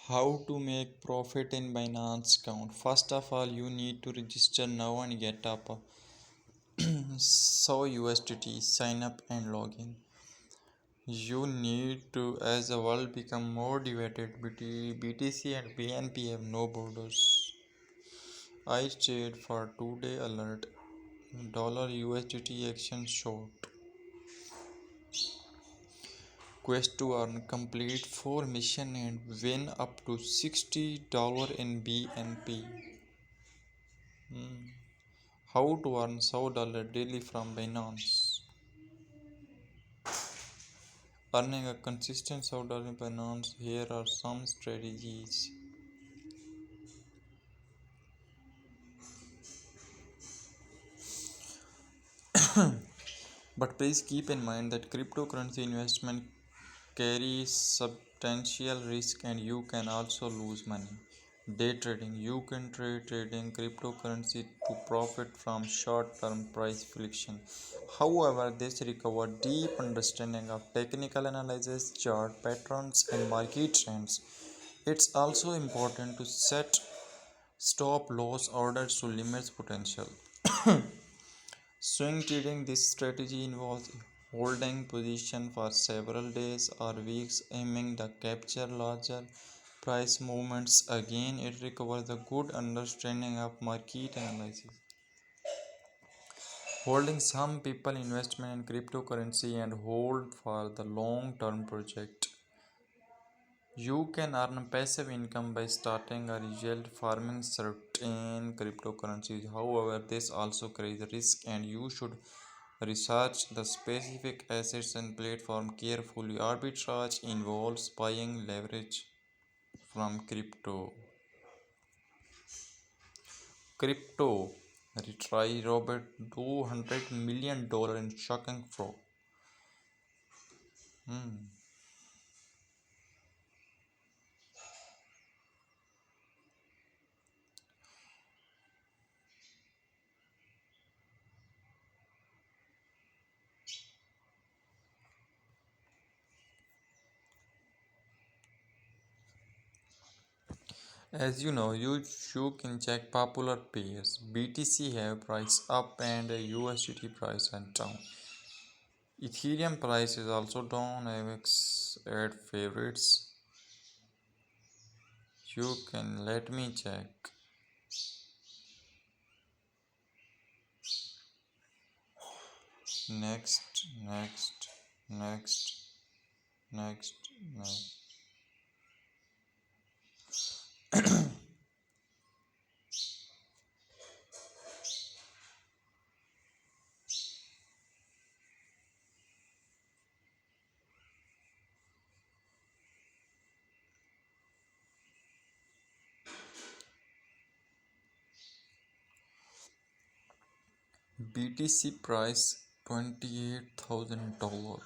How to make profit in Binance account? First of all, you need to register now and get up. So USDT, sign up and log in. You need to, as the world become more divided, BTC and BNP have no borders. I trade for 2 day alert. Dollar USDT action short. Quest to earn, complete 4 mission and win up to $60 in BNP. How to earn $100 daily from Binance. Earning a consistent $100 in Binance. Here are some strategies. But please keep in mind that cryptocurrency investment carries substantial risk and you can also lose money. Day trading. You can trade trading cryptocurrency to profit from short-term price fluctuation. However, this requires deep understanding of technical analysis, chart patterns, and market trends. It's also important to set stop loss orders to limit potential. Swing trading. This strategy involves holding position for several days or weeks aiming to capture larger price movements. Again, it requires a good understanding of market analysis. Holding. Some people investment in cryptocurrency and hold for the long term project. You can earn passive income by starting or yield farming certain cryptocurrencies. However, this also carries risk and you should research the specific assets and platform carefully. Arbitrage involves buying leverage from Crypto retry Robert $200 million in shocking fraud. Hmm. As you know, you can check popular pairs. BTC have price up and USDT price and down. Ethereum price is also down. AVX add favorites. You can let me check. Next, next, next, next, next. BTC price $28,000.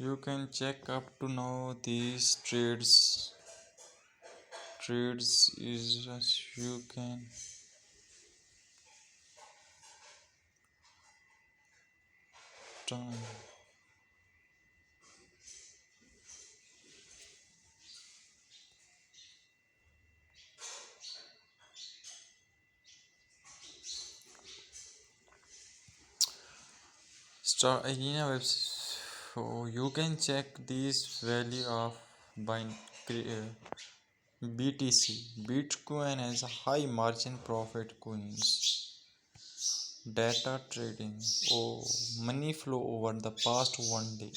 You can check up to know these trades is as you can turn. Star Arena website. So you can check this value of BTC. Bitcoin has a high margin profit coins. Data trading. Oh, money flow over the past 1 day.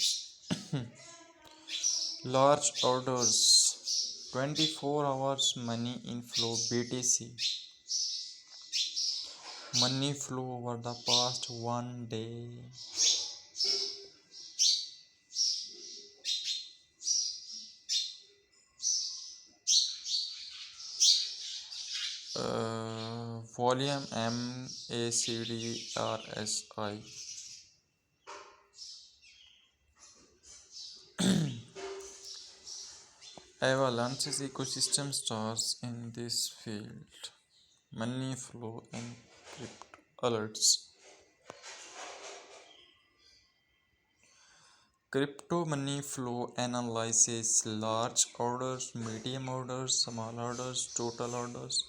Large orders. 24 hours money inflow BTC. Money flow over the past 1 day. volume MACDRSI. Avalanche's ecosystem stars in this field. Money flow and crypto alerts. Crypto money flow analyzes large orders, medium orders, small orders, total orders.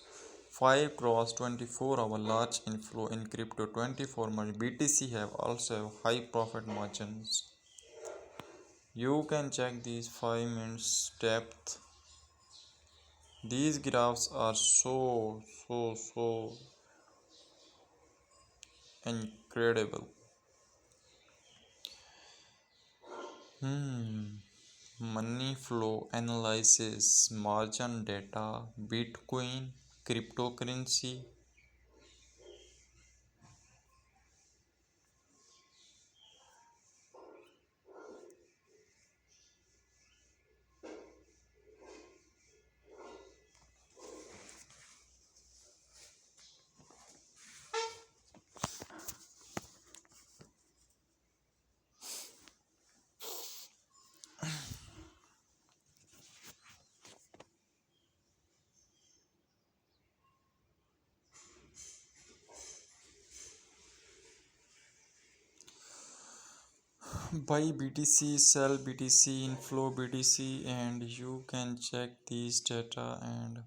5 cross 24-hour large inflow in crypto 24 months. BTC have also have high profit margins. You can check these 5 minutes depth. These graphs are so incredible. Money flow analysis, margin data, Bitcoin, cryptocurrency. Buy BTC, sell BTC, inflow BTC, and you can check these data and